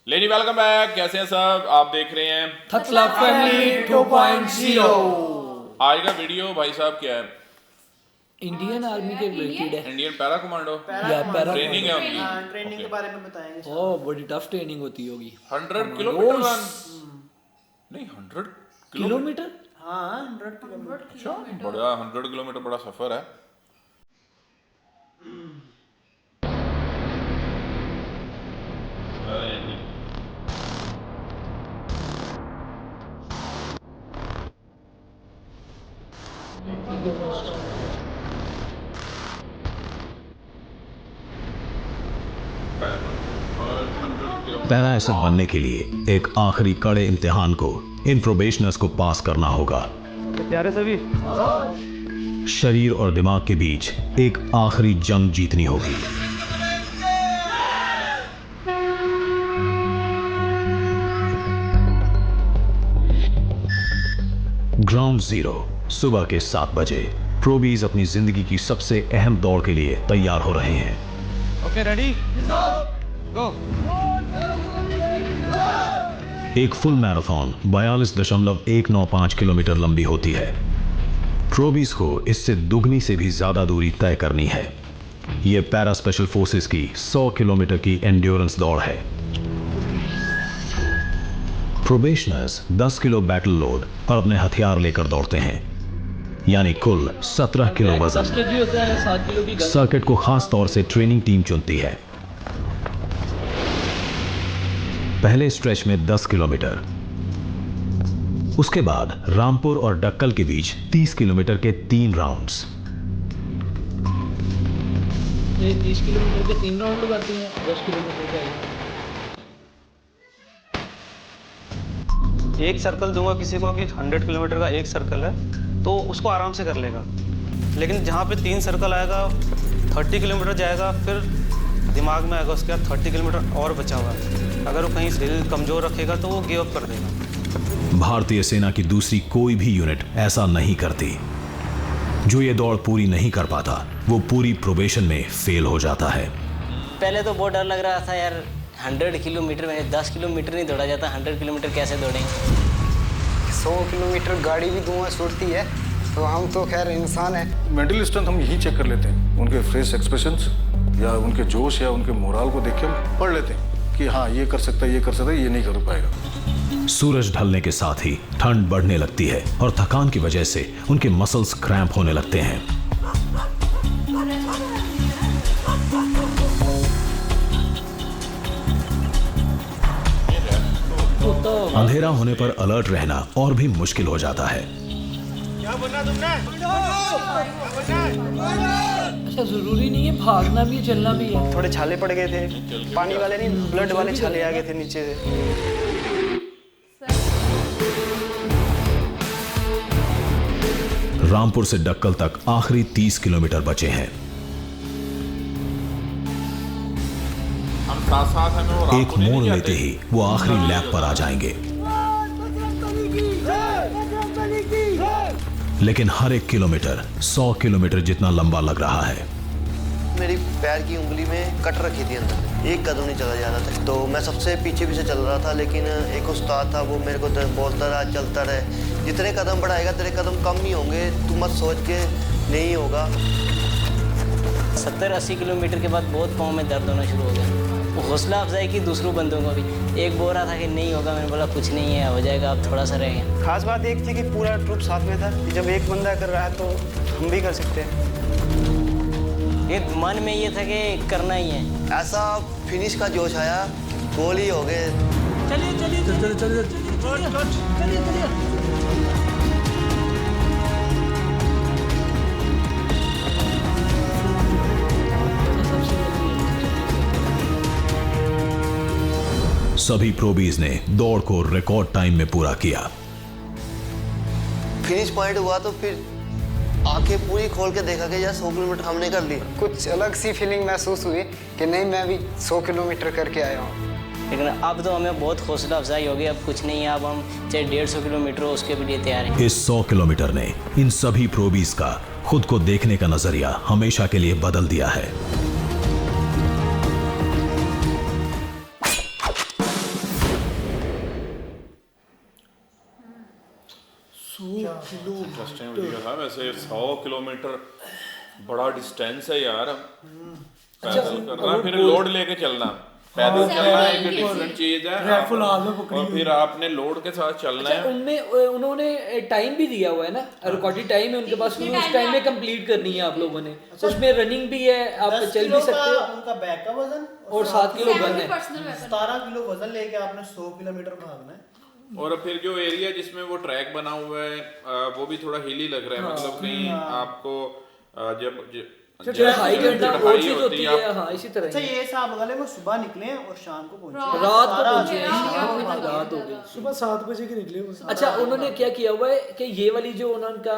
Lady welcome back, कैसे हैं सब। आप देख रहे हैं थतला फैमिली 2.0। आज का वीडियो भाई साहब क्या है? इंडियन आर्मी के रिलेटेड है। इंडियन पैरा कमांडो ट्रेनिंग है उनकी। ट्रेनिंग के बारे में बताएंगे। ओह बड़ी टफ ट्रेनिंग होती होगी। 100 किलोमीटर रन नहीं 100 किलोमीटर। हाँ 100 किलोमीटर। अच्छा, बड़ा 100 किलोमीटर बड़ा सफर है। पैरा एसएफ बनने के लिए एक आखिरी कड़े इम्तिहान को इन प्रोबेशनर्स को पास करना होगा। प्यारे सभी शरीर और दिमाग के बीच एक आखिरी जंग जीतनी होगी। ग्राउंड जीरो सुबह के 7 बजे प्रोबीज अपनी जिंदगी की सबसे अहम दौड़ के लिए तैयार हो रहे हैं। ओके रेडी गो। एक फुल मैराथन 42.195 किलोमीटर लंबी होती है। प्रोबीज को इससे दुगनी से भी ज्यादा दूरी तय करनी है। यह पैरा स्पेशल फोर्सेस की 100 किलोमीटर की एंड्योरेंस दौड़ है। प्रोबेशनर्स 10 किलो बैटल लोड और अपने हथियार लेकर दौड़ते हैं, यानी कुल 17 किलो वजन। सर्किट को खास तौर से ट्रेनिंग टीम चुनती है। पहले स्ट्रेच में 10 किलोमीटर, उसके बाद रामपुर और डक्कल के बीच 30 किलोमीटर के 3 राउंड्स। ये 30 किलोमीटर के 3 राउंड करती हैं। 10 किलोमीटर का एक सर्कल दूंगा किसी को कि 100 किलोमीटर का एक सर्कल है तो उसको आराम से कर लेगा, लेकिन जहाँ पे 3 सर्कल आएगा 30 किलोमीटर जाएगा, फिर दिमाग में आएगा उसके बाद 30 किलोमीटर और बचा हुआ है। अगर वो कहीं दिल कमज़ोर रखेगा तो वो गिव अप कर देगा। भारतीय सेना की दूसरी कोई भी यूनिट ऐसा नहीं करती। जो ये दौड़ पूरी नहीं कर पाता वो पूरी प्रोबेशन में फेल हो जाता है। पहले तो बहुत डर लग रहा था यार, 100 किलोमीटर में 10 किलोमीटर नहीं दौड़ा जाता, 100 किलोमीटर कैसे दौड़ेंगे। 100 किलोमीटर गाड़ी भी धुआं छोड़ती है, तो हम तो खैर इंसान है। मेंटल स्ट्रेंथ हम यही चेक कर लेते हैं, उनके फेस एक्सप्रेशंस या उनके जोश या उनके मोराल को देख के हम पढ़ लेते हैं कि हाँ ये कर सकता है, ये कर सकता है, ये नहीं कर पाएगा। सूरज ढलने के साथ ही ठंड बढ़ने लगती है और थकान की वजह से उनके मसल्स क्रैम्प होने लगते हैं। अंधेरा होने पर अलर्ट रहना और भी मुश्किल हो जाता है। क्या बोलना तुमने? अच्छा, जरूरी नहीं है भागना भी है, चलना भी है। थोड़े छाले पड़ गए थे, पानी वाले नहीं, ब्लड वाले छाले आ गए थे नीचे से। रामपुर से डक्कल तक आखिरी 30 किलोमीटर बचे हैं। हम साथ साथ हमें वो एक मोड़ लेते ही वो आखिरी लैप पर आ जाएंगे, लेकिन हर एक किलोमीटर 100 किलोमीटर जितना लंबा लग रहा है। मेरी पैर की उंगली में कट रखी थी अंदर, एक कदम नहीं चला जा रहा था, तो मैं सबसे पीछे पीछे चल रहा था, लेकिन एक उस्ताद था वो मेरे को बोलता रहा चलता रहे, जितने कदम बढ़ाएगा तेरे कदम कम ही होंगे, तू मत सोच के नहीं होगा। 70-80 किलोमीटर के बाद बहुत पाँव में दर्द होना शुरू हो गया। हौसला अफजाई की दूसरों बंदों को भी। एक बोल रहा था कि नहीं होगा, मैंने बोला कुछ नहीं है, हो जाएगा, अब थोड़ा सा रह गया। खास बात एक थी कि पूरा ट्रुप साथ में था, जब एक बंदा कर रहा है तो हम भी कर सकते हैं। ये मन में ये था कि करना ही है। ऐसा फिनिश का जोश आया, गोल ही हो गए। सभी प्रोबीज ने दौड़ को रिकॉर्ड टाइम में पूरा किया। फिनिश पॉइंट हुआ तो फिर आंखें पूरी खोल के देखा कि यार 100 किलोमीटर हमने कर ली। कुछ अलग सी फीलिंग महसूस हुई कि नहीं मैं भी 100 किलोमीटर करके आया हूँ। लेकिन अब तो हमें बहुत हौसला अफजाई हो गई, अब कुछ नहीं है, अब हम चाहे 150 किलोमीटर हो उसके भी लिए तैयार हैं। इस 100 किलोमीटर ने इन सभी प्रोबीज का खुद को देखने का नजरिया हमेशा के लिए बदल दिया है। इंटरेस्टिंग वीडियो था वैसे। 100 किलोमीटर बड़ा डिस्टेंस है यार। पैदल करना फिर लोड लेके चलना, पैदल चलना एक डिफरेंट चीज है, और फिर आपने लोड के साथ चलना है। उनमें उन्होंने टाइम भी दिया हुआ है ना, रिकॉर्डेड टाइम है उनके पास, उस टाइम में कंप्लीट करनी है आप लोगों ने। उसमें रनिंग भी है, आप चल भी सकते हो, उनका बैक का वजन और 7 किलो गन है। 17 किलो वजन लेके आपने 100 किलोमीटर भागना है। और फिर जो एरिया जिसमें वो ट्रैक बना हुआ है वो भी थोड़ा हिली लग रहा है, मतलब कहीं आपको जब हाई करना और चीज होती है। हाँ, इसी तरह अच्छा ये साहब वाले वो सुबह निकले और शाम को पहुंचे, रात को पहुंचे, रात हो गई, सुबह 7 बजे के निकले। अच्छा, उन्होंने क्या किया हुआ है कि ये वाली जो उनका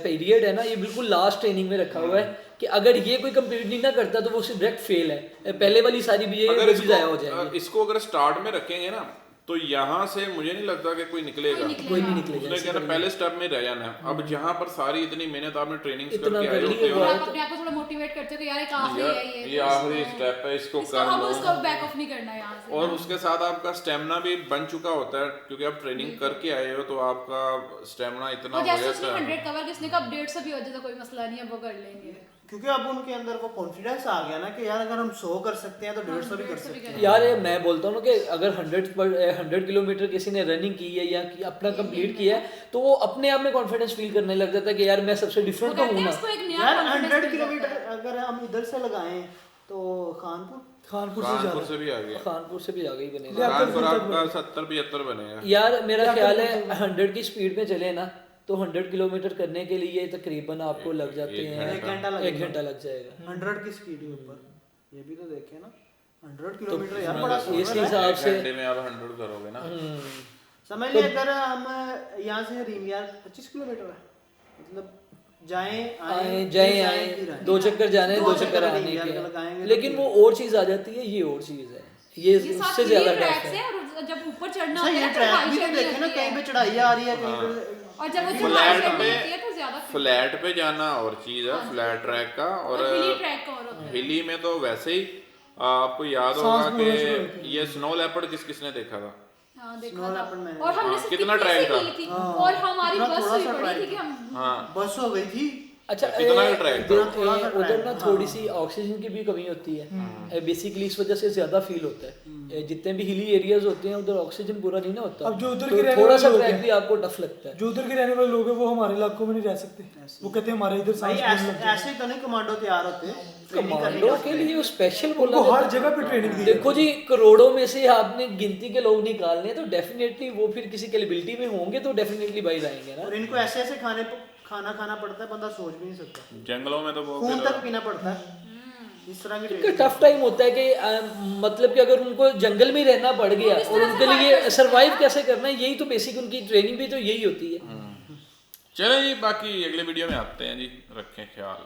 पीरियड है ना, ये बिल्कुल लास्ट ट्रेनिंग में रखा हुआ है कि अगर ये कोई कंप्लीट नहीं ना करता तो वो सिर्फ डायरेक्ट फेल है। पहले वाली सारी भी ये जाया हो जाएगी। इसको अगर स्टार्ट में रखेंगे ना तो यहाँ से मुझे नहीं लगता कि कोई निकलेगा, कोई नहीं निकलेगा। उसने कहना पहले स्टेप में रह जाना है। अब जहाँ पर सारी इतनी मेहनत आपने ट्रेनिंग करके आए होते हो, आप अपने आप को थोड़ा मोटिवेट करते हो कि यार एक आखिरी है, ये आखिरी स्टेप है, इसको कर लो, इसको बैक ऑफ नहीं करना है यहाँ से। और उसके साथ आपका स्टेमिना भी बन चुका होता है क्योंकि आप ट्रेनिंग करके आए हो, तो आपका स्टेमिना इतना हो जैसे जाता है। 100 कवर किसने का अपडेट से भी हो जाता, कोई मसला नहीं है, वो कर लेंगे। क्योंकि अब उनके अंदर वो कॉन्फिडेंस आ गया ना कि यार अगर हम 100 कर सकते हैं तो 150 भी कर सकते हैं। यार मैं बोलता हूँ ना कि अगर 100 किलोमीटर किसी ने रनिंग की है या अपना कंप्लीट किया है तो वो अपने आप में कॉन्फिडेंस फील करने लग जाता है कि यार मैं सबसे डिफरेंट तो हूँ ना। यार 100 किलोमीटर अगर हम इधर से लगाएं तो खानपुर से भी आ गया, खानपुर से भी आ गई बनेगा, कानपुर आपका 70-75 बनेगा। यार मेरा ख्याल है 100 की स्पीड में चले ना तो 100 किलोमीटर करने के लिए तकरीबन आपको लग जाते हैं 1 घंटा लग जाएगा 100 की स्पीड के ऊपर। ये भी तो देखे ना 100 किलोमीटर यार बड़ा इस हिसाब से घंटे में आप 100 करोगे ना। समझ लिए अगर हम यहाँ से रीमियार 25 किलोमीटर है, मतलब जाएं 2 चक्कर जाने 2 चक्कर आने के, लेकिन वो और चीज आ जाती है, ये और चीज है, ये उससे ज्यादा टफ है। और जब ऊपर चढ़ना होता है ट्रैक भी तो देखे ना, कहीं पे चढ़ाई आ रही है, कहीं पे, और जब वो फ्लैट पे जाना और चीज है, फ्लैट ट्रैक का, और हिली में तो वैसे ही आपको याद होगा कि ये स्नो लेपर्ड किसने देखा था। और हमने कितना ट्रैक था, और हमारी बस हुई पड़ी थी कि हम बस हो गई थी। अच्छा, कितना ट्रैक उधर ना थोड़ी सी ऑक्सीजन की भी कमी होती है बेसिकली, इस वजह से ज्यादा फील होता है। जितने भी हिली एरियाज होते हैं उधर ऑक्सीजन पूरा नहीं ना होता, अब जो उधर तो के थोड़ा सा ट्रैक भी आपको टफ लगता है। जो उधर के रहने वाले लोग हैं वो हमारे इलाकों में नहीं रह सकते, वो कहते हैं हमारे इधर ऐसे तो नहीं कमांडो तैयार होते, कमांडो के लिए स्पेशल बोला हर जगह पे ट्रेनिंग दी। देखो जी, करोड़ों में से आपने गिनती के लोग निकालने तो डेफिनेटली वो फिर किसी कैपेबिलिटी में होंगे तो डेफिनेटली बाहर आएंगे ना। और इनको ऐसे ऐसे खाना खाना पड़ता है, बंदा सोच भी नहीं सकता। जंगलों में तो खून तक पीना पड़ता है, इस तरह की टफ टाइम होता है कि मतलब कि अगर उनको जंगल में रहना पड़ गया और उनके लिए सरवाइव कैसे करना है, यही तो बेसिक उनकी ट्रेनिंग भी तो यही होती है। चलें जी, बाकी अगले वीडियो में आते हैं जी, रखें ख्याल।